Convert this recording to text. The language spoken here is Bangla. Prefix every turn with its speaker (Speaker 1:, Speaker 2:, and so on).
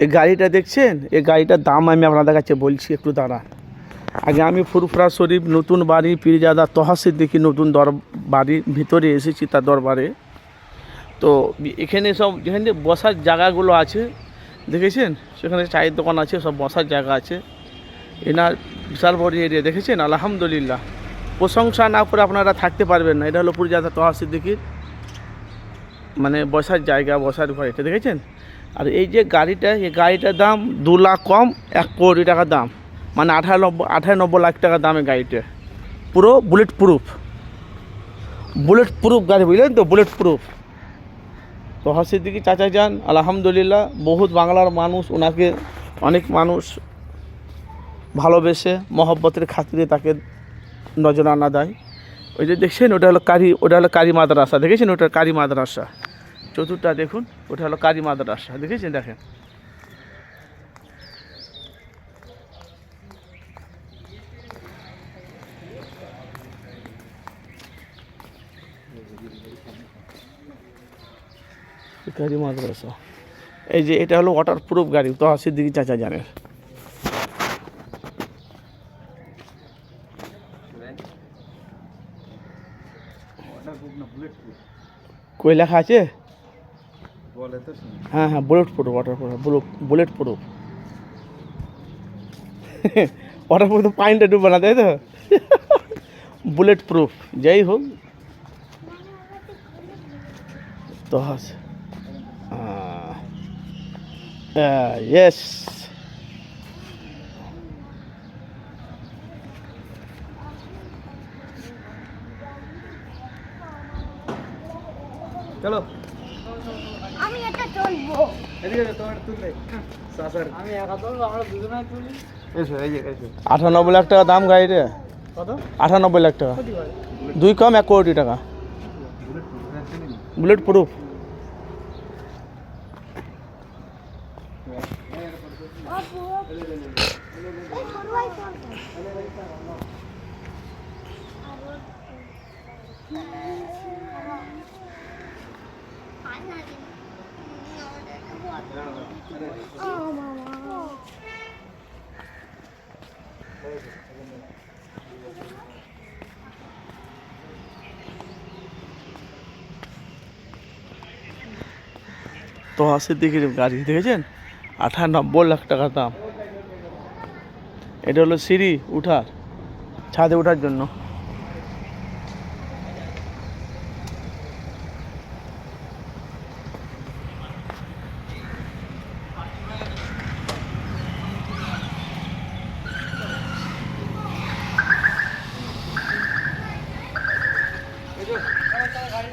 Speaker 1: এই গাড়িটা দেখছেন, এই গাড়িটার দাম আমি আপনাদের কাছে বলছি, একটু দাঁড়ান। আগে আমি ফুরফুরা শরীফ নতুন বাড়ি পীরজাদা তহা সিদ্দিকী নতুন বাড়ির ভিতরে এসেছি তার দরবারে। তো এখানে সব যেখানে বসার জায়গাগুলো আছে দেখেছেন, সেখানে চায়ের দোকান আছে, সব বসার জায়গা আছে। এনার বিশাল বড় এরিয়া দেখেছেন, আলহামদুলিল্লাহ। প্রশংসা না করে আপনারা থাকতে পারবেন না। এটা হলো পীরজাদা তহা সিদ্দিকীর মানে বসার জায়গা, বসার ঘর, এটা দেখেছেন। আর এই যে গাড়িটা, এই গাড়িটার দাম 2 লাখ কম 1 কোটি টাকা দাম, মানে 98 লাখ টাকা দামে গাড়িটা। পুরো বুলেট প্রুফ গাড়ি, বুঝলেন তো, বুলেট প্রুফ। তো সিদ্দিকী চাচা যান, আলহামদুলিল্লাহ, বহুত বাংলার মানুষ ওনাকে, অনেক মানুষ ভালোবেসে মহব্বতের খাতিরে তাকে নজরানা দেয়। ওই যে দেখছেন, ওটা হলো কারি মাদ্রাসা, দেখেছেন, ওটা কারি মাদ্রাসা। চতুর্থটা দেখুন, ওটা হলো কারি মাদ্রাসা, দেখেছেন, দেখেন। কারি মাদ্রাসা। এই যে এটা হলো ওয়াটার প্রুফ গাড়ি, তো সিদ্দিকী চাচা জানেন। কই লেখা আছে? হ্যাঁ হ্যাঁ, bullet proof, water proof, bullet proof. Water proof তো পানিটা ডুবে না, তাই তো। বুলেট প্রুফ, যাই হোক। তো ইয়েস। চলো,
Speaker 2: আমি এটা চলবো।
Speaker 1: এদিকে তোমার তুললে স্যার, আমি একা তুলবো, আমরা দুজনেই তুলি। এসো, এই যে এসো। 98 লাখ টাকা দাম গাড়ির। কত? 98 লাখ টাকা। 2 কম 1 কোটি টাকা। Bullet proof. তো সিদ্দিকীর গাড়ি দেখেছেন, 98 লাখ টাকা দাম। এটা হলো সিঁড়ি উঠার, ছাদে ওঠার জন্য। গাড়ি